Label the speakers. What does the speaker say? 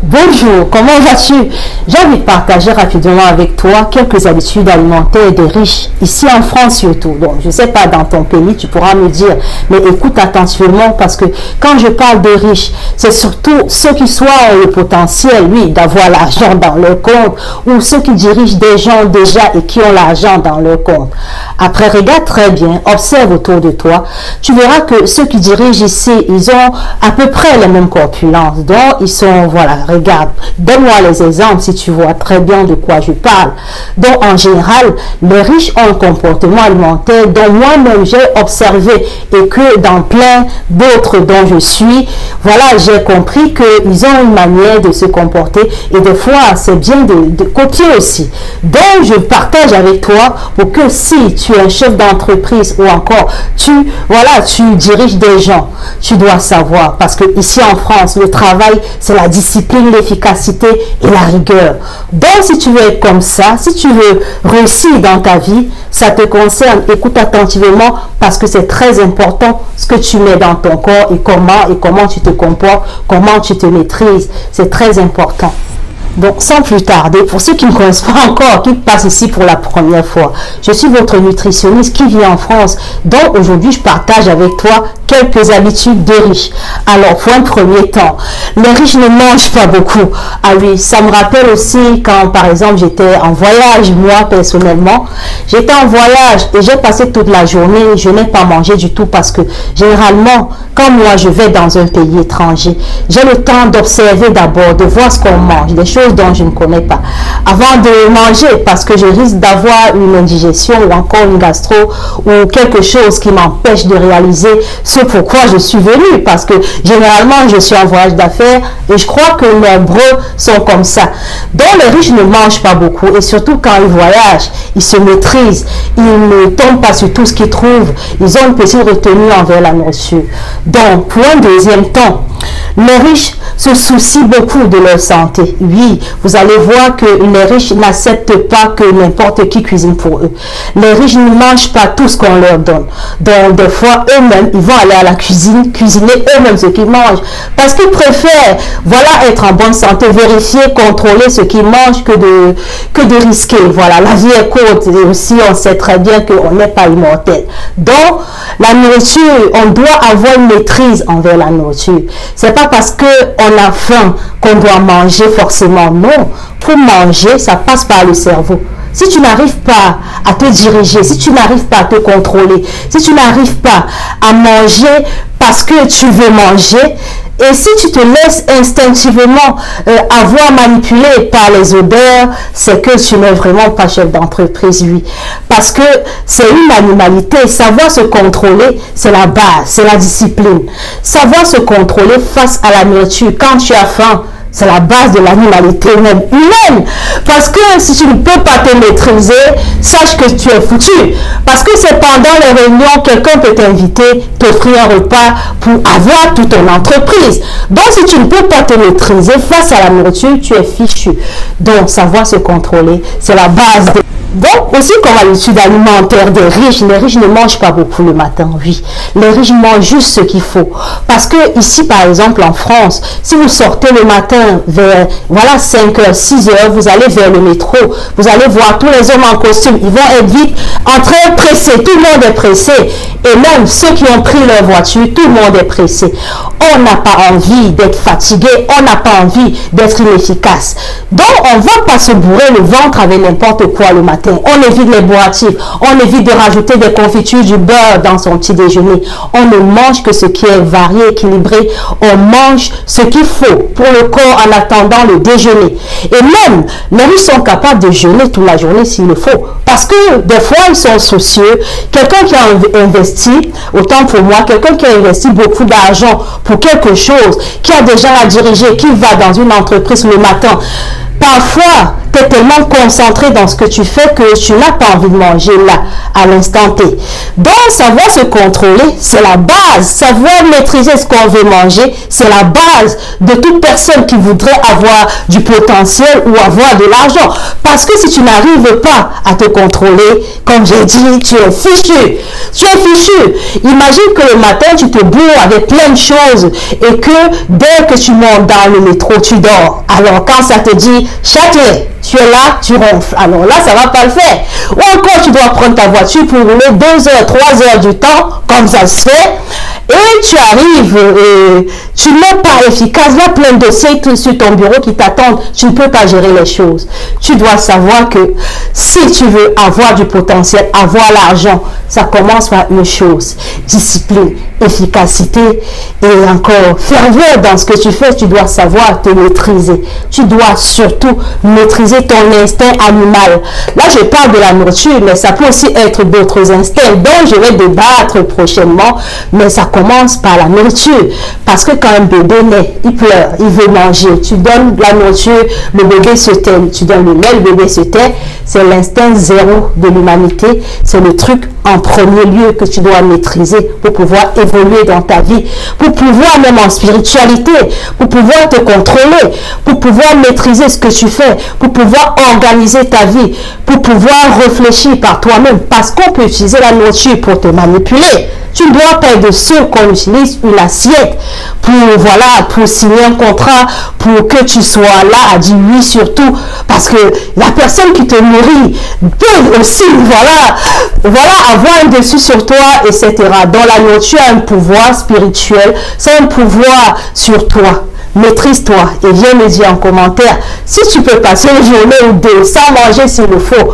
Speaker 1: Bonjour, comment vas-tu? J'ai envie de partager rapidement avec toi quelques habitudes alimentaires des riches, ici en France surtout. Donc, je ne sais pas dans ton pays, tu pourras me dire, mais écoute attentivement parce que quand je parle de riches, c'est surtout ceux qui ont le potentiel, oui, d'avoir l'argent dans leur compte ou ceux qui dirigent des gens déjà et qui ont l'argent dans leur compte. Après, regarde très bien, observe autour de toi, tu verras que ceux qui dirigent ici, ils ont à peu près les mêmes corpulences. Donc, ils sont, voilà, regarde, donne-moi les exemples si tu vois très bien de quoi je parle. Donc, en général, les riches ont un comportement alimentaire dont moi-même j'ai observé et que dans plein d'autres dont je suis, voilà, j'ai compris qu'ils ont une manière de se comporter et des fois, c'est bien de copier aussi. Donc, je partage avec toi pour que si tu es un chef d'entreprise ou encore tu diriges des gens, tu dois savoir parce que ici en France, le travail, c'est la discipline, l'efficacité et la rigueur. Donc, si tu veux être comme ça, si tu veux réussir dans ta vie, ça te concerne. Écoute attentivement parce que c'est très important ce que tu mets dans ton corps et comment tu te comportes, comment tu te maîtrises. C'est très important. Donc, sans plus tarder, pour ceux qui ne connaissent pas encore, qui passent ici pour la première fois, je suis votre nutritionniste qui vit en France. Donc, aujourd'hui, je partage avec toi quelques habitudes de riches. Alors, pour un premier temps, les riches ne mangent pas beaucoup. Ah oui, ça me rappelle aussi quand, par exemple, j'étais en voyage, moi, personnellement. J'étais en voyage et j'ai passé toute la journée, je n'ai pas mangé du tout parce que, généralement, quand moi, je vais dans un pays étranger, j'ai le temps d'observer d'abord, de voir ce qu'on mange, des choses dont je ne connais pas avant de manger parce que je risque d'avoir une indigestion ou encore une gastro ou quelque chose qui m'empêche de réaliser ce pourquoi je suis venue parce que généralement je suis en voyage d'affaires et je crois que nombreux sont comme ça. Donc les riches ne mangent pas beaucoup et surtout quand ils voyagent, ils se maîtrisent, ils ne tombent pas sur tout ce qu'ils trouvent, ils ont une petite retenue envers la nourriture. Donc pour un deuxième temps, les riches se soucient beaucoup de leur santé. Oui, vous allez voir que les riches n'acceptent pas que n'importe qui cuisine pour eux. Les riches ne mangent pas tout ce qu'on leur donne. Donc, des fois, eux-mêmes, ils vont aller à la cuisine, cuisiner eux-mêmes ce qu'ils mangent. Parce qu'ils préfèrent, voilà, être en bonne santé, vérifier, contrôler ce qu'ils mangent que de risquer. Voilà, la vie est courte et aussi, on sait très bien qu'on n'est pas immortel. Donc, la nourriture, on doit avoir une maîtrise envers la nourriture. C'est pas parce qu'on a faim qu'on doit manger forcément. Non, pour manger, ça passe par le cerveau. Si tu n'arrives pas à te diriger, si tu n'arrives pas à te contrôler, si tu n'arrives pas à manger parce que tu veux manger, et si tu te laisses instinctivement avoir manipulé par les odeurs, c'est que tu n'es vraiment pas chef d'entreprise, oui. Parce que c'est une animalité. Savoir se contrôler, c'est la base, c'est la discipline. Savoir se contrôler face à la nourriture quand tu as faim, c'est la base de l'animalité même humaine. Parce que si tu ne peux pas te maîtriser, sache que tu es foutu. Parce que c'est pendant les réunions, quelqu'un peut t'inviter, t'offrir un repas pour avoir toute ton entreprise. Donc, si tu ne peux pas te maîtriser face à la nourriture, tu es fichu. Donc, savoir se contrôler, c'est la base de... Donc, aussi comme habitude alimentaire des riches, les riches ne mangent pas beaucoup le matin, oui. Les riches mangent juste ce qu'il faut. Parce que ici, par exemple, en France, si vous sortez le matin vers, voilà, 5h, 6h, vous allez vers le métro, vous allez voir tous les hommes en costume, ils vont être vite en train de presser, tout le monde est pressé. Et même ceux qui ont pris leur voiture, tout le monde est pressé. On n'a pas envie d'être fatigué, on n'a pas envie d'être inefficace. Donc, on ne va pas se bourrer le ventre avec n'importe quoi le matin. On évite les bourratifs, on évite de rajouter des confitures, du beurre dans son petit déjeuner. On ne mange que ce qui est varié, équilibré. On mange ce qu'il faut pour le corps en attendant le déjeuner. Et même, les riches sont capables de jeûner toute la journée s'il le faut. Parce que des fois, ils sont soucieux. Quelqu'un qui a investi, autant pour moi, quelqu'un qui a investi beaucoup d'argent pour quelque chose, qui a déjà à diriger, qui va dans une entreprise le matin, parfois, tu es tellement concentré dans ce que tu fais que tu n'as pas envie de manger là, à l'instant T. Donc, savoir se contrôler, c'est la base. Savoir maîtriser ce qu'on veut manger, c'est la base de toute personne qui voudrait avoir du potentiel ou avoir de l'argent. Parce que si tu n'arrives pas à te contrôler, comme j'ai dit, tu es fichu. Tu es fichu. Imagine que le matin, tu te bourres avec plein de choses et que dès que tu montes dans le métro, tu dors. Alors, quand ça te dit Châtelet, tu es là, tu ronfles. Alors là, ça ne va pas le faire. Ou encore, tu dois prendre ta voiture pour rouler 2 heures, 3 heures du temps, comme ça se fait. Et tu arrives, tu n'es pas efficace. Il y a plein de dossiers sur ton bureau qui t'attendent. Tu ne peux pas gérer les choses. Tu dois savoir que si tu veux avoir du potentiel, avoir l'argent, ça commence par une chose: discipline, efficacité et encore ferveur dans ce que tu fais. Tu dois savoir te maîtriser. Tu dois surtout maîtriser ton instinct animal. Là, je parle de la nourriture, mais ça peut aussi être d'autres instincts dont je vais débattre prochainement. Mais ça commence par la nourriture. Parce que quand un bébé naît, il pleure, il veut manger. Tu donnes la nourriture, le bébé se tait. Tu donnes le lait, le bébé se tait. C'est l'instinct zéro de l'humanité. C'est le truc en premier lieu que tu dois maîtriser pour pouvoir évoluer dans ta vie, pour pouvoir même en spiritualité, pour pouvoir te contrôler, pour pouvoir maîtriser ce que tu fais, pour pouvoir organiser ta vie, pour pouvoir réfléchir par toi-même. Parce qu'on peut utiliser la nourriture pour te manipuler. Tu ne dois pas être de ceux qu'on utilise une assiette pour, voilà, pour signer un contrat, pour que tu sois là à dire oui surtout, parce que la personne qui te nourrit peut aussi, voilà, avoir un dessus sur toi, etc. Donc la nourriture a un pouvoir spirituel, c'est un pouvoir sur toi. Maîtrise-toi et viens me dire en commentaire si tu peux passer une journée ou deux sans manger s'il le faut.